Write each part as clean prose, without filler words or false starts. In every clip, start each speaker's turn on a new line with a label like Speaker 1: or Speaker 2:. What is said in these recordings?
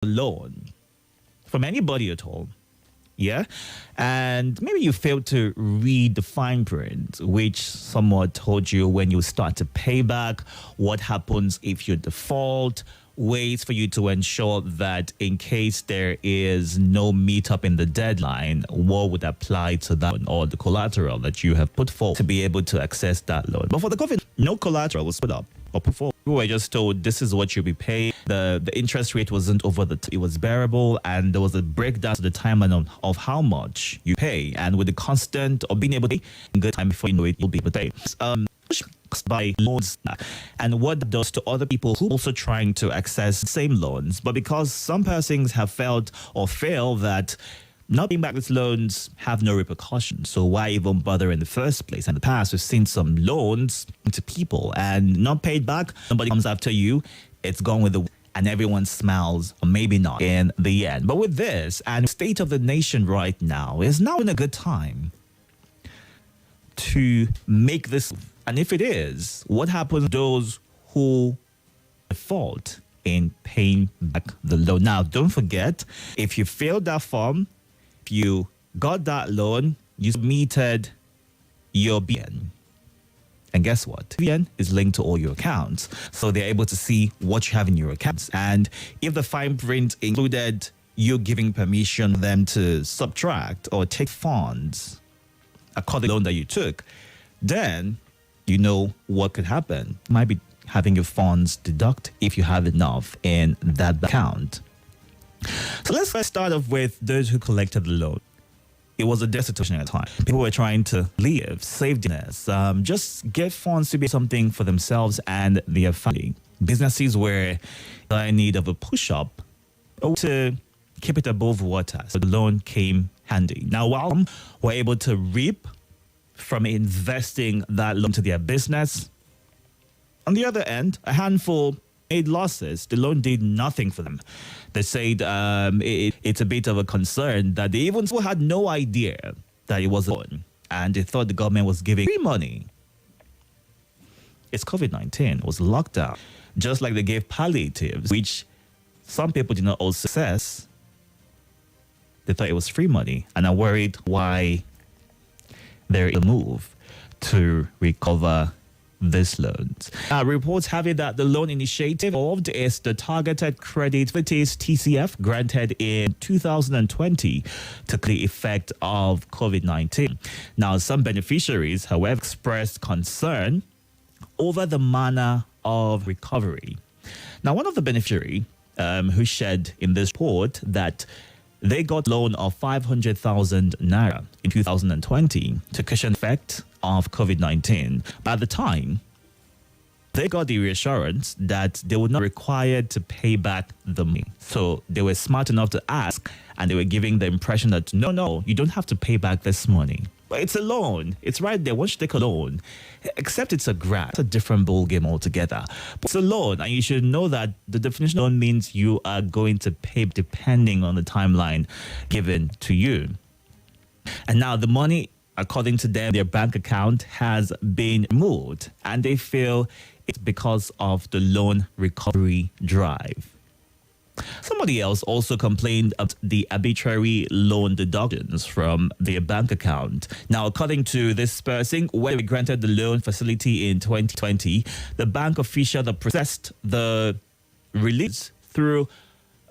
Speaker 1: loan from anybody at all. Yeah. And maybe you failed to read the fine print, which somewhat told you when you start to pay back, what happens if you default, ways for you to ensure that in case there is no meetup in the deadline, what would apply to that or the collateral that you have put forward to be able to access that loan. But for the COVID, no collateral was put up or put forward. We were just told this is what you'll be paying. The interest rate wasn't over it was bearable, and there was a breakdown to the timeline of how much you pay, and with the constant or being able to pay in good time before you know it, you'll be able to pay. By loans, and what that does to other people who are also trying to access the same loans, but because some persons have felt or feel that not paying back these loans have no repercussions, so why even bother in the first place? In the past, we've seen some loans to people and not paid back, somebody comes after you, it's gone with the and everyone smiles, or maybe not in the end. But with this and the state of the nation right now, is now in a good time to make this. And if it is, what happens to those who default in paying back the loan? Now, don't forget, if you filled that form, if you got that loan, you submitted your BN. And guess what? BN is linked to all your accounts. So they're able to see what you have in your accounts. And if the fine print included you giving permission for them to subtract or take funds according to the loan that you took, then you know what could happen. You might be having your funds deduct if you have enough in that account. So let's first start off with those who collected the loan. It was a debt situation at the time. People were trying to live, save dinners, just get funds to be something for themselves and their family. Businesses were in need of a push-up to keep it above water. So the loan came handy. Now, while some were able to reap from investing that loan to their business, on the other end, a handful made losses. The loan did nothing for them. They said it's a bit of a concern that they even still had no idea that it was a loan, and they thought the government was giving free money. It's COVID-19, it was lockdown. Just like they gave palliatives, which some people did not also access, they thought it was free money and are worried why there is a move to recover these loans. Reports have it that the loan initiative involved is the Targeted Credit Facilities TCF granted in 2020 to the effect of COVID-19. Now, some beneficiaries, however, expressed concern over the manner of recovery. Now, one of the beneficiaries who shared in this report that they got a loan of 500,000 naira in 2020 to cushion the effect of COVID-19. But at the time, they got the reassurance that they were not required to pay back the money. So they were smart enough to ask, and they were giving the impression that, no, you don't have to pay back this money. But it's a loan. It's right there. Once you take a loan, except it's a grant, it's a different ballgame altogether. But it's a loan, and you should know that the definition of loan means you are going to pay depending on the timeline given to you. And now the money, according to them, their bank account has been moved, and they feel it's because of the loan recovery drive. Somebody else also complained of the arbitrary loan deductions from their bank account. Now, according to this person, when we granted the loan facility in 2020, the bank official that processed the release through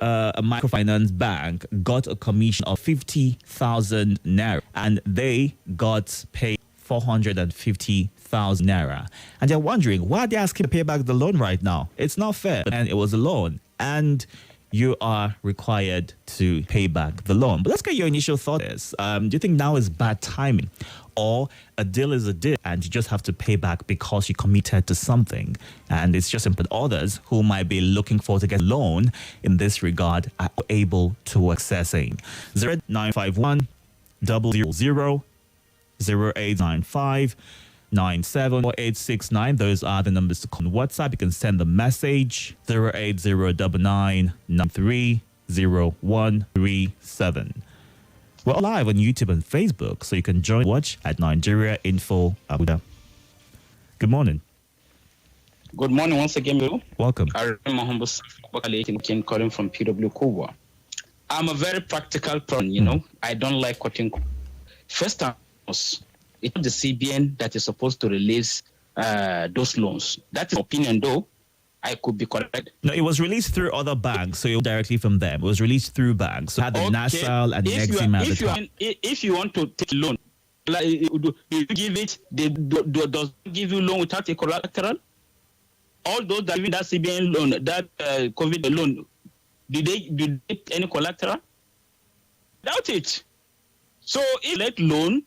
Speaker 1: a microfinance bank got a commission of 50,000 naira, and they got paid 450,000 naira. And they're wondering, why are they asking to pay back the loan right now? It's not fair. And it was a loan, and you are required to pay back the loan. But let's get your initial thoughts. Do you think now is bad timing, or a deal is a deal and you just have to pay back because you committed to something? And it's just simple. Others who might be looking for to get a loan in this regard are able to access it. 0951 000 0895 974869. Those are the numbers to call on WhatsApp. You can send the message 08099930137. We're live on YouTube and Facebook, so you can join watch at Nigeria Info Abuja. Good morning.
Speaker 2: Good morning once again, Bill.
Speaker 1: Welcome.
Speaker 2: I remember my humble self, calling from PW Kowa. I'm a very practical person, I don't like cutting. First and foremost, it's the CBN that is supposed to release those loans. That is opinion, though. I could be correct.
Speaker 1: No, it was released through other banks, so it was directly from them. It was released through banks. So it had the Nassau and Nexim at the top.
Speaker 2: If you want to take a loan, like, do you give it? Does give you loan without a collateral? All those that giving that CBN loan, that COVID loan, did they take any collateral? Doubt it. So if let loan,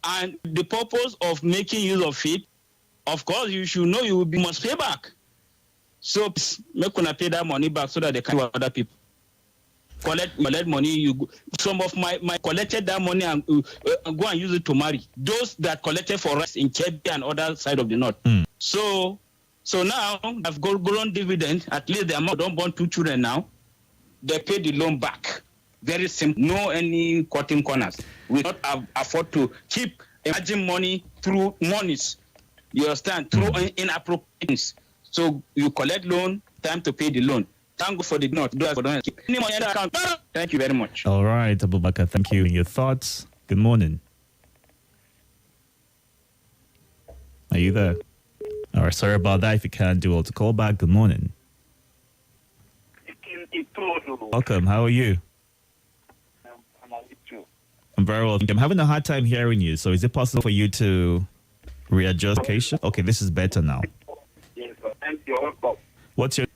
Speaker 2: and the purpose of making use of it, of course, you should know you must pay back. So make una pay that money back so that they can other people collect money. Some of my collected that money and go and use it to marry those that collected for us in Kebbi and other side of the north. So now I've grown dividend. At least the amount don't born 2 children now. They pay the loan back. Very simple. No any cutting corners. We not afford to keep emerging money through monies. You understand? Through inappropriate. So you collect loan, time to pay the loan. Thank you for the note. Do I for the keep any money in the account? Thank you very much.
Speaker 1: All right, Abubakar, thank you. Your thoughts? Good morning. Are you there? All right, sorry about that. If you can't do all to call back, good morning.
Speaker 3: Itodo.
Speaker 1: Welcome. How are you? I'm very well. I'm having a hard time hearing you. So is it possible for you to readjust location? Okay, this is better now.
Speaker 3: Yes, sir. Thank you.
Speaker 1: What's your...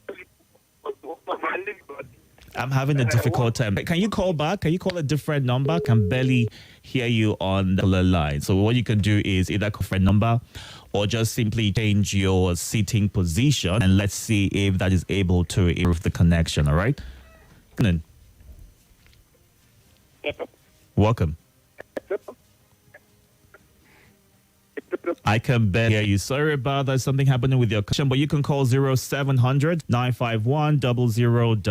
Speaker 1: I'm having a difficult time. Can you call back? Can you call a different number? I can barely hear you on the line. So what you can do is either call a different number or just simply change your seating position, and let's see if that is able to improve the connection. All right? Come in. Welcome. I can barely hear you. Sorry about that. Something happening with your connection, but you can call 0700 951 0000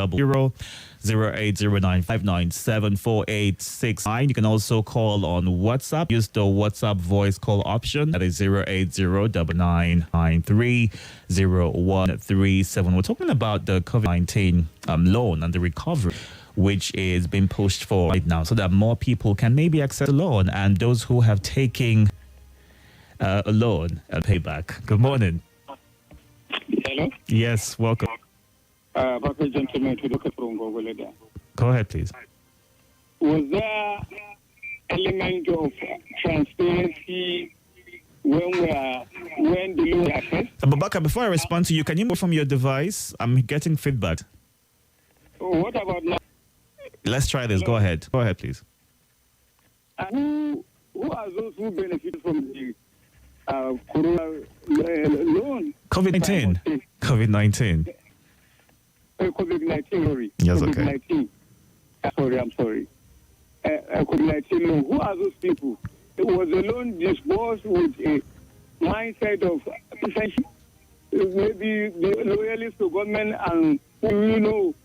Speaker 1: 0809597486. You can also call on WhatsApp. Use the WhatsApp voice call option. That is 08099930137. We're talking about the COVID-19 loan and the recovery, which is being pushed for right now, so that more people can maybe access a loan, and those who have taken a loan and pay back. Good morning.
Speaker 3: Hello?
Speaker 1: Yes, welcome.
Speaker 3: Gentlemen, to look at
Speaker 1: Go ahead, please.
Speaker 3: Was there element of transparency when the loan assessed?
Speaker 1: Abubakar, before I respond to you, can you move from your device? I'm getting feedback.
Speaker 3: What about now?
Speaker 1: Let's try this. Go ahead. Go ahead, please.
Speaker 3: Who are those who benefit from the corona loan?
Speaker 1: COVID-19. COVID-19.
Speaker 3: COVID-19, sorry.
Speaker 1: Yes, okay.
Speaker 3: COVID-19. I'm sorry. COVID-19 loan. Who are those people? It was a loan disbursed with a mindset of essentially maybe the loyalist to government, and it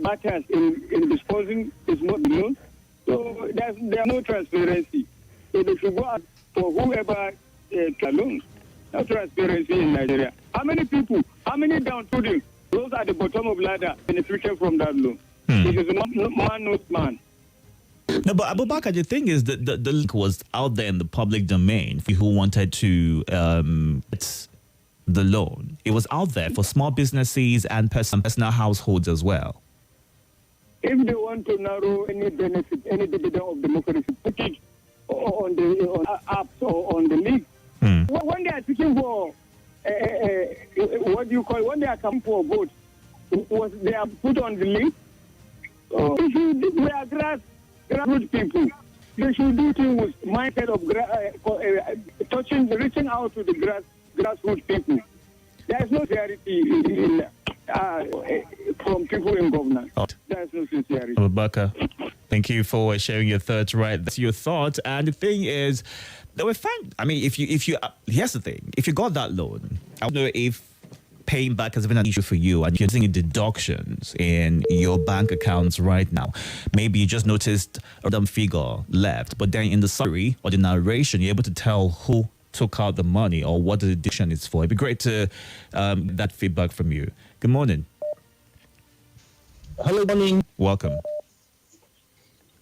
Speaker 3: matters in disposing is not the loan. So there's no transparency. So they should go out for whoever loans. No transparency in Nigeria. How many people, how many downtrodden, those at the bottom of ladder benefited from that loan? It is not man knows man.
Speaker 1: No, but Abubakar, the thing is that the link was out there in the public domain for who wanted to get the loan. It was out there for small businesses and personal households as well.
Speaker 3: If they want to narrow any benefit, any dividend of democracy, put it on the apps or on the league. When they are seeking for when they are coming for a vote, they are put on the league. They are grassroots people. They should do things with mindset of reaching out to the grassroots people. There is no clarity from people in governance. There is no sincerity.
Speaker 1: Abubakar, thank you for sharing your thoughts. Right, that's your thought. And the thing is, that we're fine. I mean, if you here's the thing: if you got that loan, I don't know if paying back has been an issue for you, and you're seeing deductions in your bank accounts right now. Maybe you just noticed a dumb figure left, but then in the summary or the narration, you're able to tell who took out the money or what the deduction is for. It'd be great to get that feedback from you. Good morning.
Speaker 4: Hello, morning.
Speaker 1: Welcome.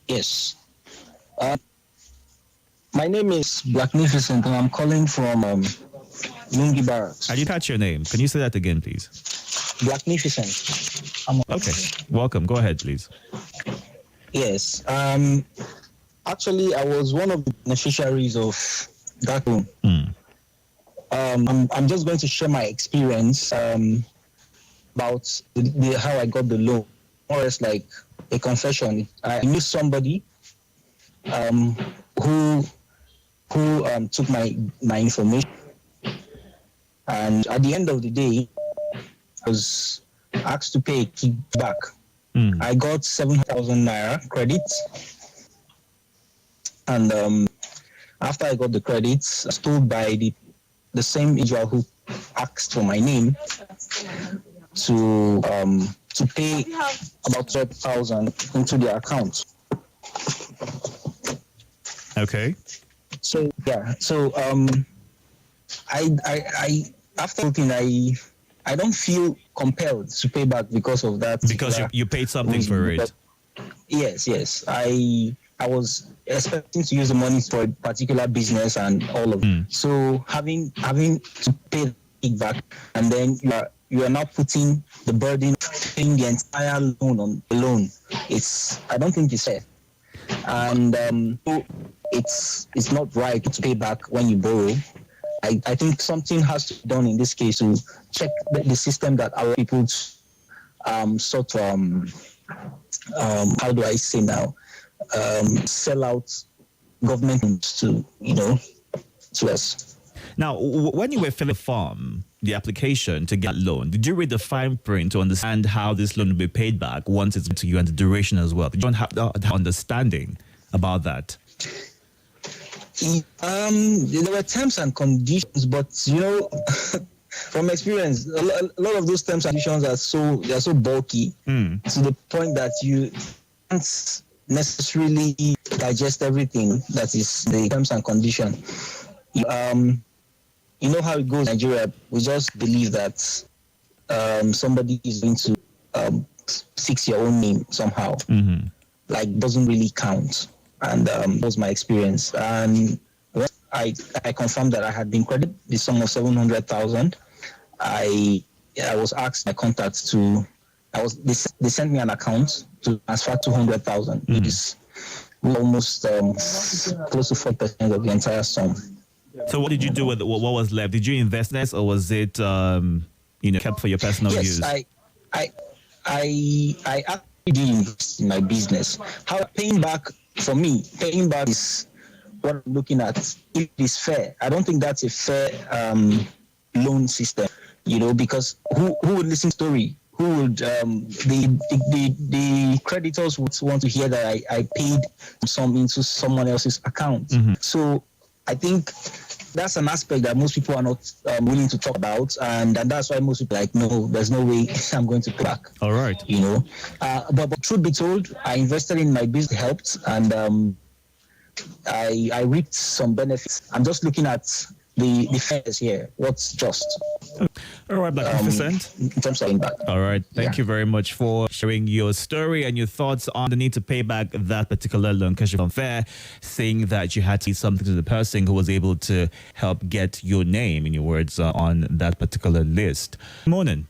Speaker 4: Yes. My name is Blacknificent, and I'm calling from Lungi Barracks.
Speaker 1: I didn't catch your name. Can you say that again, please?
Speaker 4: Blacknificent.
Speaker 1: Okay. Welcome. Go ahead, please.
Speaker 4: Yes. Actually, I was one of the beneficiaries of that loan. I'm just going to share my experience about how I got the loan. More or less like a confession. I knew somebody who took my information, and at the end of the day, I was asked to pay a kickback. I got 7,000 naira credits, and after I got the credits, I was told by the same individual who asked for my name to pay about 12,000 into their account.
Speaker 1: Okay.
Speaker 4: So yeah, I after looking, I don't feel compelled to pay back because of that.
Speaker 1: Because you paid something for it.
Speaker 4: Yes. I was expecting to use the money for a particular business and all of it. So having to pay it back, and then you are now putting the burden of paying the entire loan on the loan. I don't think it's fair. And it's not right to pay back when you borrow. I think something has to be done in this case to check the system that allows people to how do I say now, sell out government to us.
Speaker 1: Now, when you were filling the application to get a loan, did you read the fine print to understand how this loan will be paid back once it's to you and the duration as well? Did you have the understanding about that?
Speaker 4: There were terms and conditions, but from experience, a lot of those terms and conditions are so bulky to the point that you can't necessarily digest everything that is the terms and conditions. You know how it goes in Nigeria. We just believe that somebody is going to fix your own name somehow. Like, doesn't really count. And that was my experience. And when I confirmed that I had been credited the sum of 700,000, I was asked my contacts they sent me an account to transfer 200,000, which is almost close to 4% of the entire sum.
Speaker 1: So what did you do with what was left? Did you invest this, or was it kept for your personal use?
Speaker 4: Yes, I actually did invest in my business. How paying back is what I'm looking at. If it is fair, I don't think that's a fair loan system. Because who would listen to story? Who would the creditors would want to hear that I paid some into someone else's account. So I think that's an aspect that most people are not willing to talk about, and that's why most people are like, no, there's no way I'm going to pay back.
Speaker 1: All right.
Speaker 4: But truth be told, I invested in my business, helped, and I reaped some benefits. I'm just looking at the fairness here. What's just?
Speaker 1: All right, Blacknificent.
Speaker 4: In terms of impact.
Speaker 1: All right. Thank you very much for sharing your story and your thoughts on the need to pay back that particular loan, because you're unfair, saying that you had to say something to the person who was able to help get your name, in your words, on that particular list. Morning.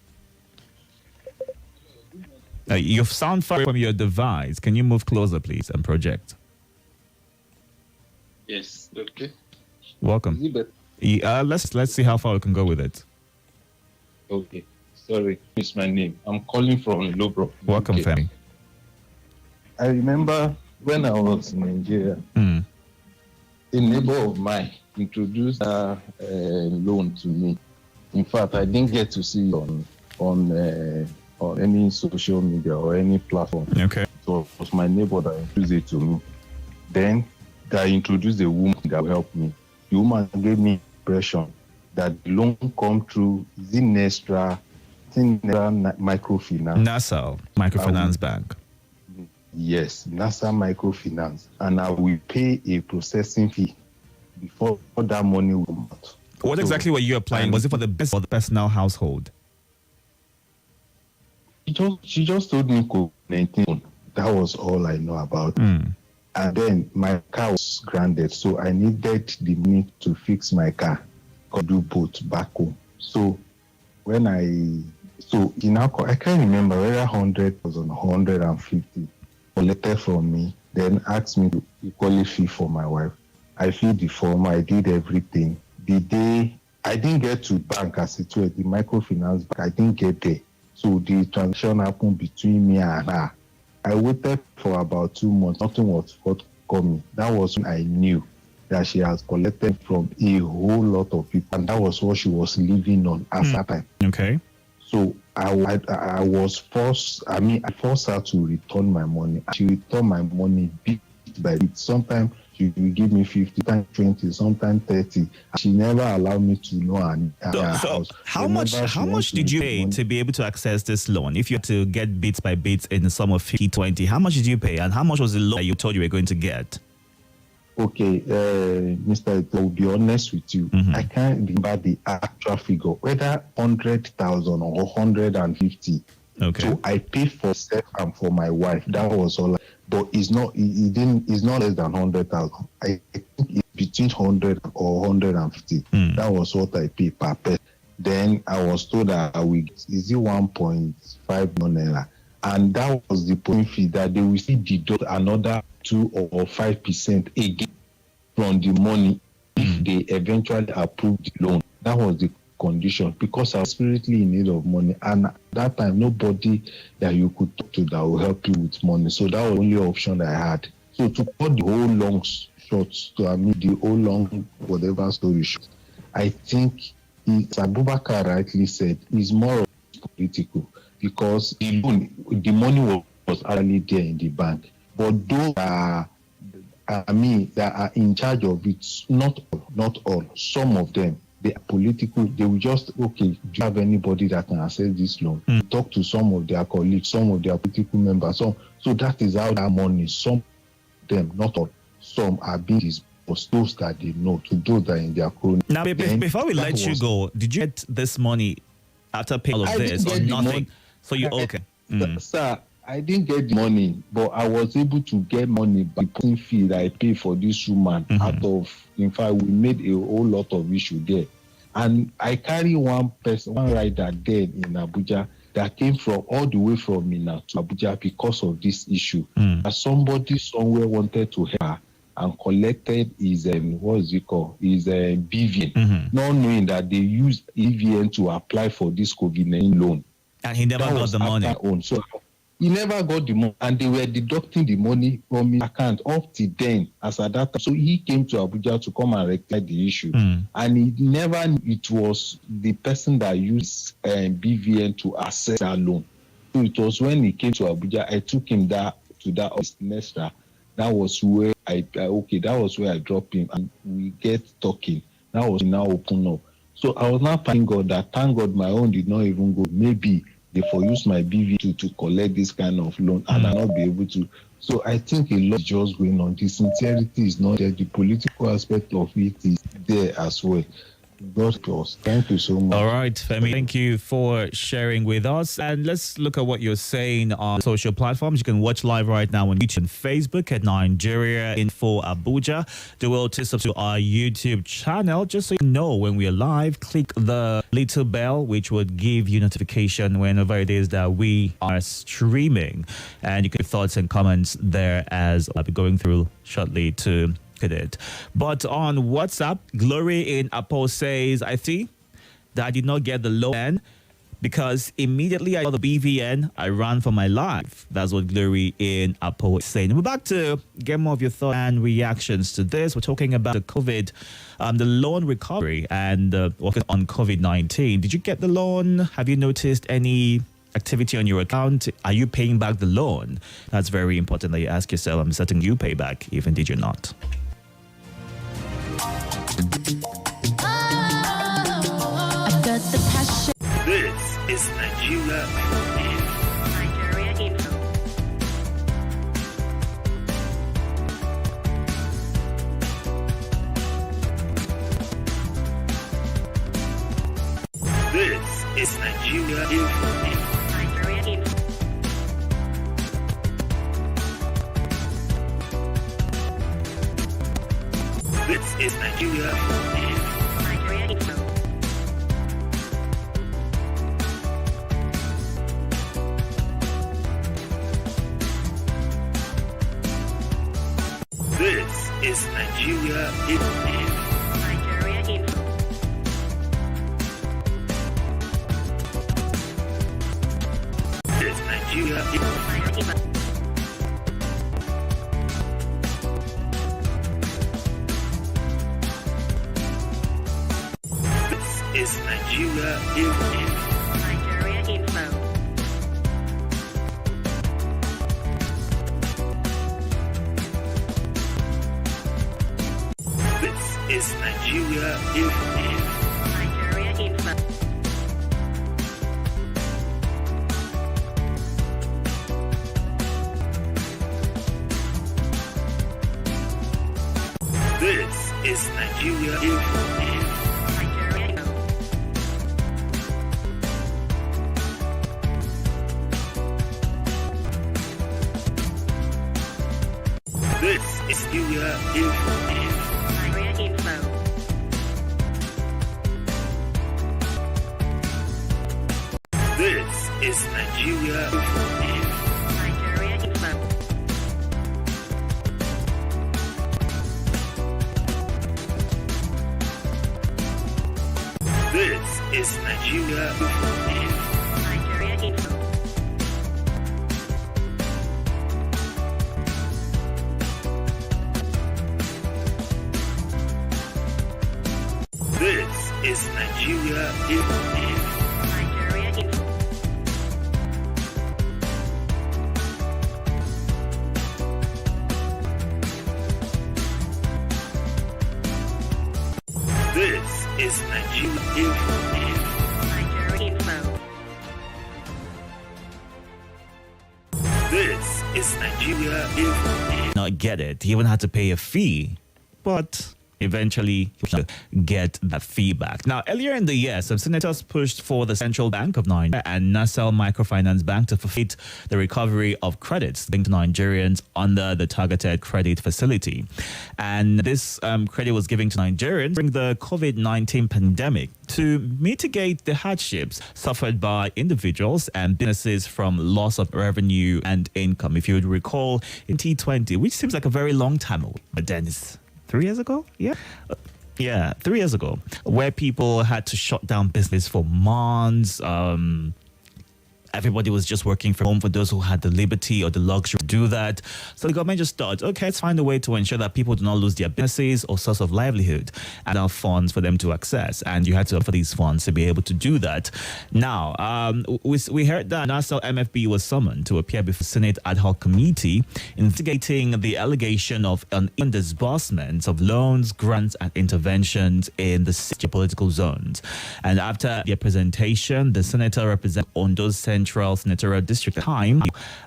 Speaker 1: You sound far from your device. Can you move closer, please, and project?
Speaker 5: Yes. Okay.
Speaker 1: Welcome. Let's see how far we can go with it.
Speaker 5: Okay. Sorry, it's my name. I'm calling from Lobro.
Speaker 1: Welcome, Femi.
Speaker 5: I remember when I was in Nigeria, a neighbor of mine introduced a loan to me. In fact, I didn't get to see it on any social media or any platform.
Speaker 1: Okay.
Speaker 5: So it was my neighbor that introduced it to me. Then I introduced a woman that helped me. The woman gave me impression that the loan come through Zinnestra Microfinance.
Speaker 1: Nassau Microfinance Bank.
Speaker 5: Yes, NASA Microfinance. And I will pay a processing fee before that money will come out.
Speaker 1: What exactly were you applying? Was it for the best or the personal household?
Speaker 5: She just told me COVID-19. That was all I know about. And then my car was grounded, so I needed the money to fix my car. Could do both back home. So when I can't remember whether 100 was on 150 collected from me, then asked me to equally fee for my wife. I filled the form, I did everything. The day I didn't get to bank as it were, the microfinance bank, I didn't get there. So the transaction happened between me and her. I waited for about 2 months. Nothing was forthcoming. That was when I knew that she has collected from a whole lot of people, and that was what she was living on at that time.
Speaker 1: Okay.
Speaker 5: So I was forced. I forced her to return my money. She returned my money bit by bit. Sometimes she will give me 50, sometimes 20, sometimes 30. She never allowed me to know her house.
Speaker 1: How much did you pay to be able to access this loan? If you had to get bits by bits in the sum of 50, 20, how much did you pay? And how much was the loan that you told you were going to get?
Speaker 5: Okay, Mr. Itodo, I'll be honest with you. I can't remember the actual figure, whether 100,000 or 150.
Speaker 1: Okay.
Speaker 5: So I paid for Sept and for my wife. That was all. But it's not less than 100,000. I think it's between 100 or 150. That was what I paid per person. Then I was told that is it 1.5 million, and that was the point fee that they will still deduct another 2 or 5% again from the money if they eventually approve the loan. That was the condition, because I was spiritually in need of money, and at that time nobody that you could talk to that will help you with money. So that was the only option I had. So to cut the whole long short, the whole long whatever story short, I think Abubakar rightly said, is more political, because the money was already there in the bank. But those that are in charge of it, not all, some of them, they are political. They will just, okay, do you have anybody that can access this loan? Talk to some of their colleagues, some of their political members. So that is how that money, some of them, not all, some are being disbursed, those that they know, to those that are in their crony.
Speaker 1: Now, before we let you go, did you get this money after paying all of this or nothing? So you, okay.
Speaker 5: Sir, I didn't get the money, but I was able to get money by the fee that I paid for this woman out of, in fact, we made a whole lot of issue there. And I carry one rider there in Abuja that came from all the way from Mina to Abuja because of this issue. Somebody somewhere wanted to help her and collected his, his BVN, not knowing that they used BVN to apply for this COVID-19 loan.
Speaker 1: And he never got the money.
Speaker 5: So he never got the money, and they were deducting the money from his account up to then as at that time. So he came to Abuja to come and rectify the issue. And he never, it was the person that used BVN to access that loan. So it was when he came to Abuja, I took him to that semester. That was where I dropped him and we get talking. That was now open up. So I was now thanking God that, thank God my own did not even go. Maybe they for use my BV to collect this kind of loan and I'll not be able to. So I think a lot is just going on. The sincerity is not there. The political aspect of it is there as well. God bless. Thank you so much.
Speaker 1: All right, Femi, thank you for sharing with us. And let's look at what you're saying on social platforms. You can watch live right now on YouTube and Facebook at Nigeria Info Abuja. Do well to subscribe to our YouTube channel just so you know when we are live. Click the little bell, which would give you notification whenever it is that we are streaming. And you can give thoughts and comments there as I'll be going through shortly to it. But on WhatsApp, Glory in Apo says, I see that I did not get the loan because immediately I got the BVN, I ran for my life. That's what Glory in Apo is saying. We're back to get more of your thoughts and reactions to this. We're talking about the COVID, the loan recovery and on COVID-19. Did you get the loan? Have you noticed any activity on your account? Are you paying back the loan? That's very important that you ask yourself. I'm certain you pay back, even did you not.
Speaker 6: This is Nigeria Info. Nigeria Info. This is Nigeria Info. This is Nigeria Info. This is Nigeria Info. Is Nigeria Info. This is Nigeria Info. This is Nigeria Info. This is Nigeria Info. This is Nigeria Info. This is Nigeria Info. This is Nigeria Info. This is Nigeria Info. This is Nigeria Info.
Speaker 1: Not get it. He even had to pay a fee, but eventually get that fee back. Now, earlier in the year, some senators pushed for the Central Bank of Nigeria and Nassau Microfinance Bank to facilitate the recovery of credits linked to Nigerians under the targeted credit facility. And this credit was given to Nigerians during the COVID-19 pandemic to mitigate the hardships suffered by individuals and businesses from loss of revenue and income. If you would recall, in T20, which seems like a very long time ago, but then it's 3 years ago? Yeah, 3 years ago, where people had to shut down business for months. Everybody was just working from home for those who had the liberty or the luxury to do that. So the government just thought, okay, let's find a way to ensure that people do not lose their businesses or source of livelihood and have funds for them to access. And you had to offer these funds to be able to do that. Now, we heard that Nassau MFB was summoned to appear before the Senate Ad Hoc Committee investigating the allegation of uneven disbursements of loans, grants, and interventions in the 6 geopolitical zones. And after their presentation, the senator representing Ondo's Central Senatorial District time,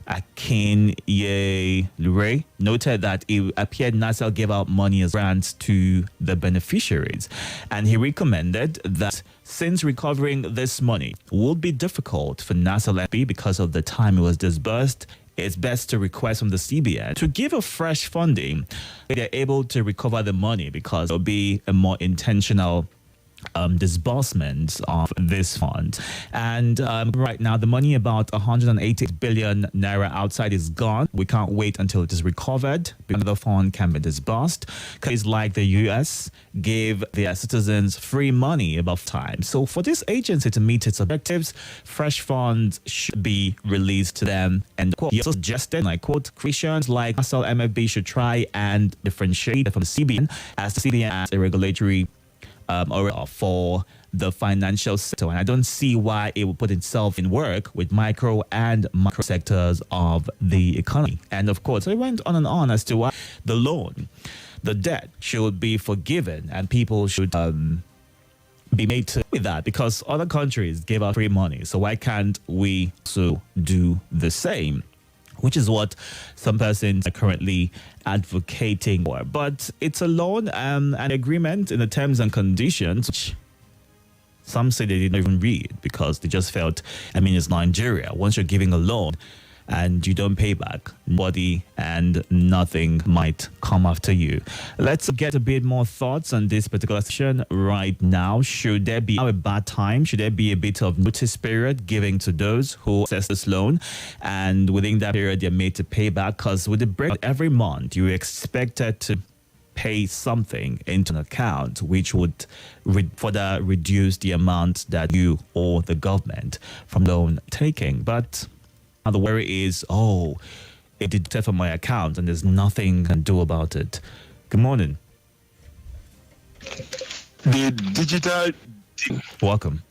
Speaker 1: Akinye Lure, noted that it appeared Nassau gave out money as grants to the beneficiaries. And he recommended that since recovering this money would be difficult for Nassau MFB because of the time it was disbursed, it's best to request from the CBN to give a fresh funding. They're able to recover the money because there'll be a more intentional disbursements of this fund. And right now, the money, about 180 billion naira outside, is gone. We can't wait until it is recovered before the fund can be disbursed. Countries like the US gave their citizens free money above time. So for this agency to meet its objectives, fresh funds should be released to them. And quote, he also suggested, and I quote, Christians like Nassau MFB should try and differentiate from the CBN, as the CBN has a regulatory for the financial sector, and I don't see why it would put itself in work with micro and macro sectors of the economy. And of course, I went on and on as to why the loan, the debt should be forgiven and people should be made to with that, because other countries gave out free money. So why can't we also do the same? Which is what some persons are currently advocating for. But it's a loan and an agreement in the terms and conditions, which Some say they didn't even read because they just felt, I mean, it's Nigeria. Once you're giving a loan and you don't pay back, nobody and nothing might come after you. Let's get a bit more thoughts on this particular session right now. Should there be a bad time? Should there be a bit of notice period given to those who access this loan? And within that period, they're made to pay back, because with the break every month, you're expected to pay something into an account, which would further reduce the amount that you owe the government from loan taking. But now the worry is, it deducted from my account and there's nothing I can do about it. Good morning.
Speaker 7: The digital...
Speaker 1: Welcome.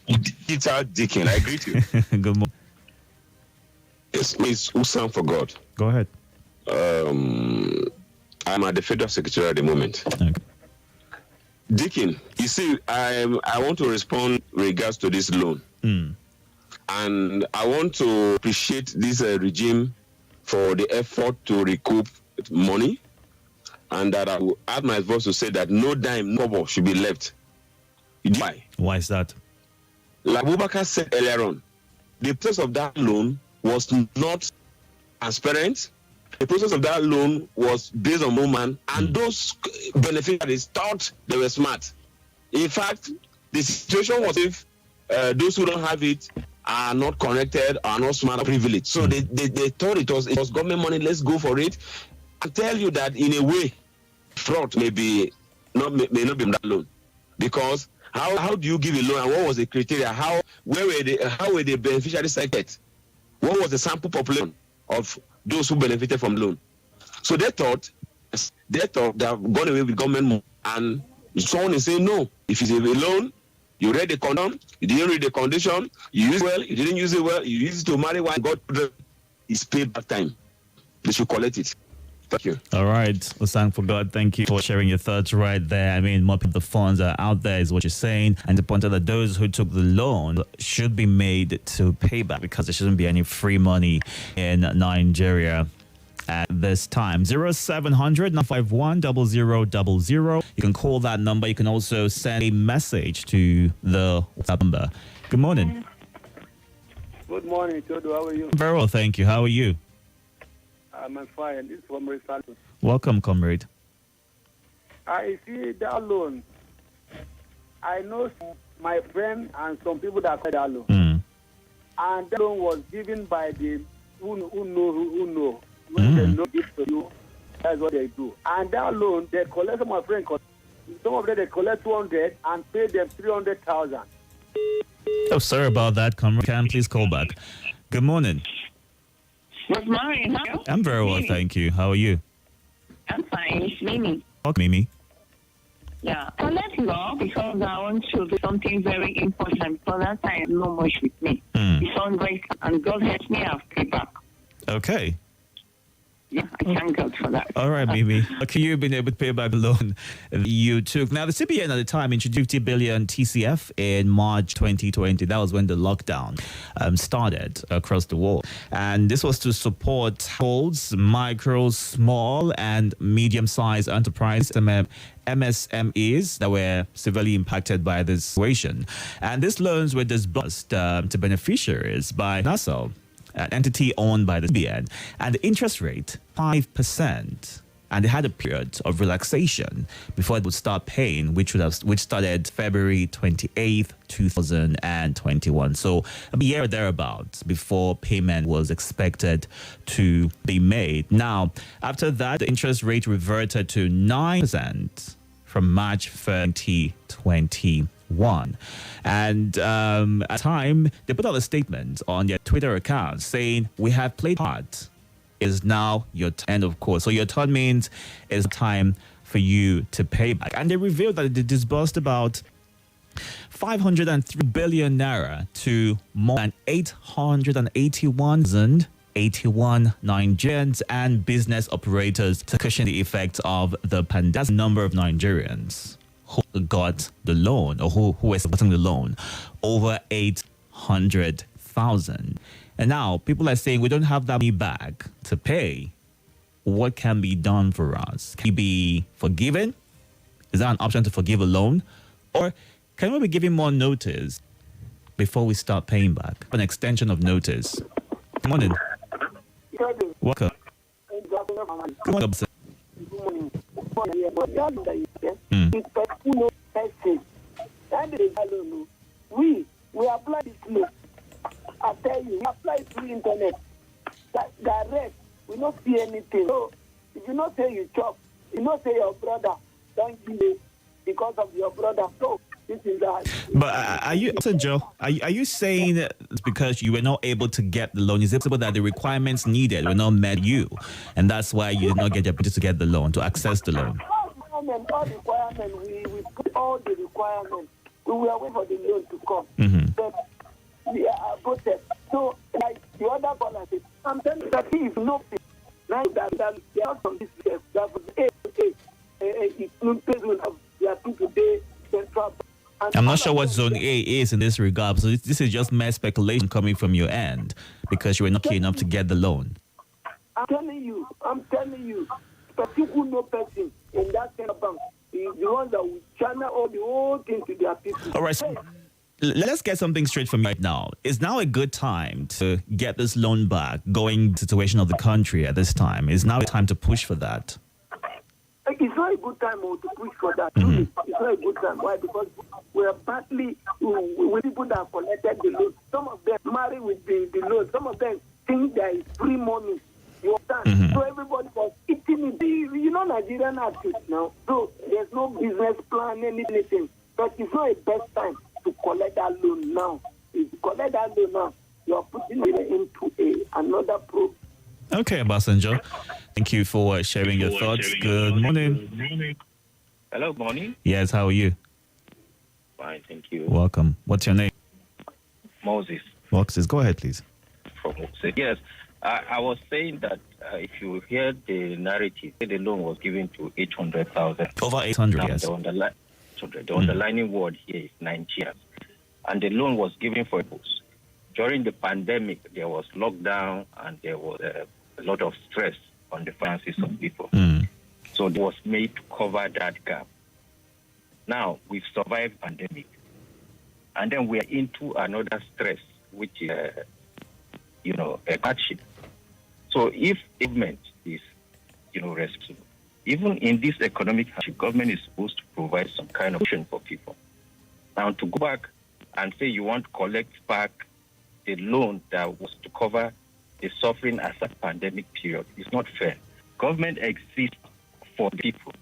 Speaker 7: Digital Deacon, I greet you.
Speaker 1: Good morning.
Speaker 7: It's Miss Usam for God.
Speaker 1: Go ahead.
Speaker 7: I'm at the Federal Secretary at the moment.
Speaker 1: Okay.
Speaker 7: Deacon, you see, I want to respond regards to this loan. And I want to appreciate this regime for the effort to recoup money, and that I will add my voice to say that no dime, no kobo should be left. Why?
Speaker 1: Why is that?
Speaker 7: Like Abubakar said earlier on, the process of that loan was not transparent. The process of that loan was based on woman, and those beneficiaries thought they were smart. In fact, the situation was if those who don't have it are not connected, are not smart or privileged. So they thought it was government money, let's go for it. I tell you that in a way, fraud may not be that loan. Because how do you give a loan, and what was the criteria? How were the beneficiaries selected? What was the sample population of those who benefited from loan? So they thought they have gone away with government money, and someone is saying no. If it's a loan, you read the condom, you didn't read the condition, you use it well, you didn't use it well, you used it to marry one, God, it's paid back time. They should collect it. Thank you.
Speaker 1: All right. Osang for God, thank you for sharing your thoughts right there. I mean, more people, the funds are out there is what you're saying. And the point out that those who took the loan should be made to pay back, because there shouldn't be any free money in Nigeria at this time. 0700 951 0000. You can call that number. You can also send a message to the WhatsApp number. Good morning.
Speaker 3: Good morning, Itodo. How are you?
Speaker 1: Very well, thank you. How are you?
Speaker 3: I'm fine. This is from Risalto.
Speaker 1: Welcome, comrade.
Speaker 3: I see that loan. I know my friend and some people that got that loan. And that loan was given by the who know. When they know give to you, that's what they do. And that loan, they collect, some of my friends, some of them they collect 200 and pay them 300,000.
Speaker 1: Oh, sorry about that, comrade. Can please call back. Good morning.
Speaker 8: Good morning. How are you?
Speaker 1: I'm very well, thank you. How are you?
Speaker 8: I'm fine. It's Mimi.
Speaker 1: Okay, Mimi.
Speaker 8: Yeah. So let's go, because I want to do something very important, because that time no much with me. It's on great, and God helps me, I'll pay back.
Speaker 1: Okay.
Speaker 8: Yeah, I thank God for that.
Speaker 1: All right, Mimi. Okay, you've been able to pay back the loan you took. Now, the CBN at the time introduced 50 billion TCF in March 2020. That was when the lockdown started across the world. And this was to support households, micro, small, and medium-sized enterprises, MSMEs, that were severely impacted by this situation. And these loans were disbursed to beneficiaries by NASA, an entity owned by the CBN, and the interest rate 5%. And they had a period of relaxation before it would start paying, which started February 28th, 2021. So a year thereabouts before payment was expected to be made. Now, after that, the interest rate reverted to 9% from March 2021. And at the time, they put out a statement on their Twitter account saying, "We have played part. It is now your turn, of course." So your turn means it's time for you to pay back. And they revealed that they disbursed about 503 billion naira to more than 881 Nigerians and business operators to cushion the effects of the pandemic. That's the number of Nigerians who got the loan, or who were supporting the loan, over 800,000. And now people are saying we don't have that money back to pay. What can be done for us? Can we be forgiven? Is that an option to forgive a loan? Or Can we be giving more notice before we start paying back? An extension of notice. Good morning. Welcome. Good morning, sir.
Speaker 3: We apply this law. I tell you, we apply it through internet. That direct, we not see anything. So if you not say you chop, you not say your brother don't give it because of your brother. So this is that.
Speaker 1: But are you, Sir Joe? Are you saying that it's because you were not able to get the loan? Is it possible that the requirements needed were not met you, and that's why you did not get the opportunity to get the loan, to access the loan?
Speaker 3: All requirements, we put all the requirements. We were waiting for the loan to come. But we are protest. So, like the other caller said, I'm telling you that he is nothing. Now that they are from this step, that was today, central.
Speaker 1: I'm not sure what Zone A is in this regard, so this is just mere speculation coming from your end because you were not keen enough to get the loan.
Speaker 3: I'm telling you, but people know person in that kind of bank is the one that will channel all the whole thing to their people.
Speaker 1: All right, so let's get something straight from you right now. Is now a good time to get this loan back, going situation of the country at this time? Is now a time to push for that?
Speaker 3: It's not a good time to push for that. It's not a good time. Why? Because we're partly with people that have collected the loan. Some of them marry with the loan. Some of them think there is free money. You understand? So everybody was eating it. You know, Nigerian artists now. So there's no business plan, anything. But it's not a best time to collect that loan now. If you collect that loan now, you're putting it into another problem.
Speaker 1: Okay, Abasanjo. Thank you for sharing your thoughts. Good morning.
Speaker 9: Hello, good morning.
Speaker 1: Yes, how are you?
Speaker 9: Fine, thank you.
Speaker 1: Welcome. What's your name?
Speaker 9: Moses.
Speaker 1: Moses, go ahead, please.
Speaker 9: From Moses. Yes, I was saying that if you hear the narrative, the loan was given to 800,000.
Speaker 1: Over 800, yes.
Speaker 9: The underlining word here is 9 years. And the loan was given for those. During the pandemic, there was lockdown and there was a lot of stress on the finances of people. So it was made to cover that gap. Now, we've survived pandemic. And then we are into another stress, which is, a hardship. So if government is, responsible, even in this economic hardship, government is supposed to provide some kind of option for people. Now, to go back and say you want to collect back the loan that was to cover the suffering as a pandemic period is not fair. Government exists for the people,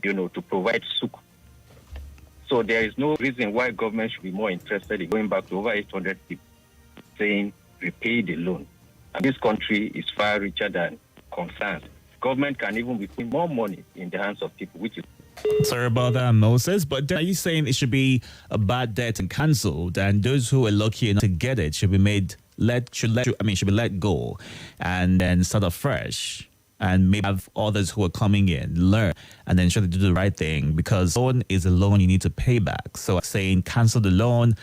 Speaker 9: to provide support. So there is no reason why government should be more interested in going back to over 800 people saying repay the loan. And this country is far richer than concerns. Government can even be putting more money in the hands of people, which is...
Speaker 1: Sorry about that, Moses, but are you saying it should be a bad debt and cancelled, and those who are lucky enough to get it should be should be let go and then start afresh, and maybe have others who are coming in learn and then try to do the right thing, because loan is a loan you need to pay back. So I'm saying cancel the loan,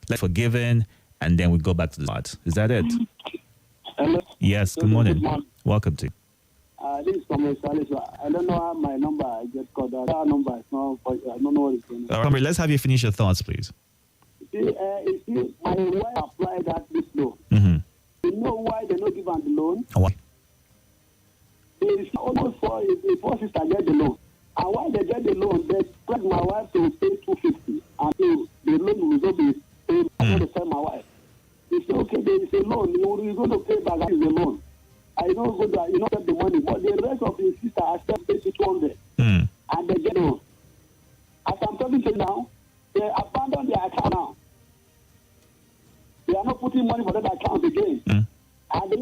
Speaker 1: let forgiven, and then we go back to the start. Is that it?
Speaker 3: Hello.
Speaker 1: Yes. Good morning. Welcome to.
Speaker 3: This is Thomas. I don't know how my number I just called. That number is not. I don't know what it's going on.
Speaker 1: Let's have you finish your thoughts, please.
Speaker 3: My wife applied this loan. You know why they don't give her the loan?
Speaker 1: Why?
Speaker 3: It's almost for sister get the loan. And why they get the loan, they expect my wife to pay 250, and the loan will not be paid. I'm going to tell my wife. They say, okay, there is a loan. You're going to pay back the loan. I don't go there, get the money. But the rest of the sister has to pay 200. And they get loan. As I'm talking to you now, they abandon their account now. They are not putting money for that account again. And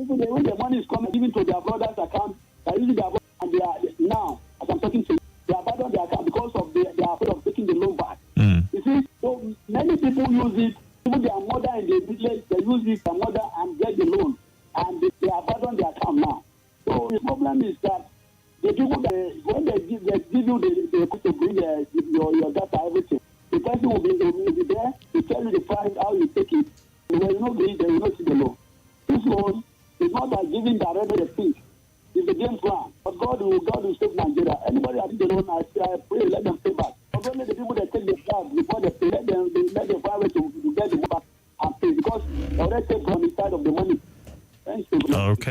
Speaker 3: when the money is coming, even to their brother's account, they're using their brother, and they are now, as I'm talking to you, they abandon their account because of they are afraid of taking the loan back. You see, so many people use it. Even their mother in the village, they use it, their mother, and get the loan. And they abandon their account now. So the problem is that the people, when they give you to bring your data, everything, the person will be there to tell you the price, how you take it. And when you not agree, they will not see the loan. This loan is not like giving directly the fee. It's a game plan. But God will save Nigeria. Anybody that did the loan, I pray, let them pay back. Not only the people that take the card before they pay, let them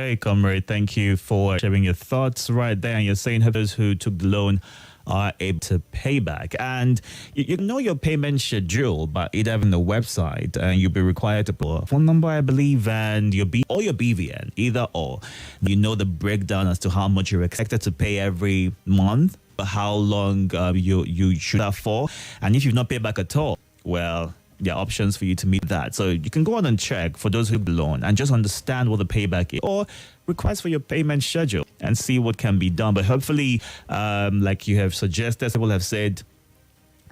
Speaker 1: Okay, comrade, thank you for sharing your thoughts right there. And you're saying those who took the loan are able to pay back. And you know your payment schedule, but either having the website, and you'll be required to put a phone number, I believe, and your BVN, either or. You know the breakdown as to how much you're expected to pay every month, how long you should have for. And if you've not paid back at all, well, there are options for you to meet that. So you can go on and check for those who belong and just understand what the payback is, or request for your payment schedule and see what can be done. But hopefully, like you have suggested, people have said,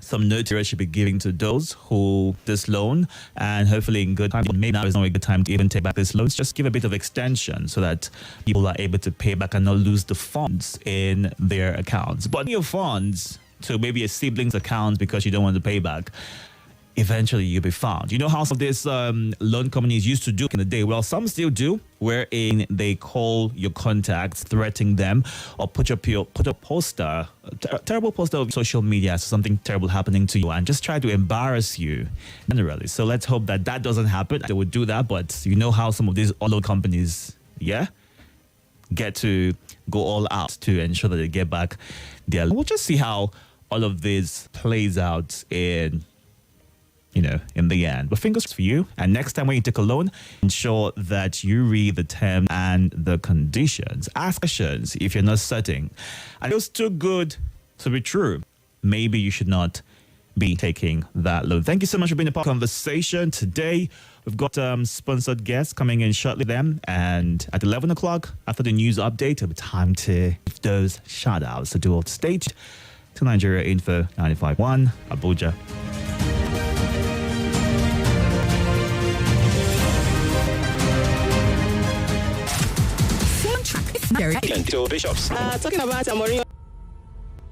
Speaker 1: some notice should be given to those who this loan, and hopefully in good time. Maybe now is not a good time to even take back this loan. Just give a bit of extension so that people are able to pay back and not lose the funds in their accounts. But your funds to maybe a sibling's account because you don't want to pay back, eventually you'll be found. You know how some of these loan companies used to do in the day? Well, some still do, wherein they call your contacts, threatening them, or put a poster, a terrible poster of social media, so something terrible happening to you, and just try to embarrass you generally. So let's hope that that doesn't happen. They would do that, but you know how some of these loan companies, get to go all out to ensure that they get back their. We'll just see how all of this plays out in the end. But fingers for you. And next time when you take a loan, ensure that you read the terms and the conditions. Ask questions if you're not certain. And it was too good to be true. Maybe you should not be taking that loan. Thank you so much for being a part of the conversation today. We've got sponsored guests coming in shortly then. And at 11 o'clock, after the news update, it'll be time to give those shout outs to do off stage to Nigeria Info 95.1 Abuja.
Speaker 10: Bishops. Talking about Amorim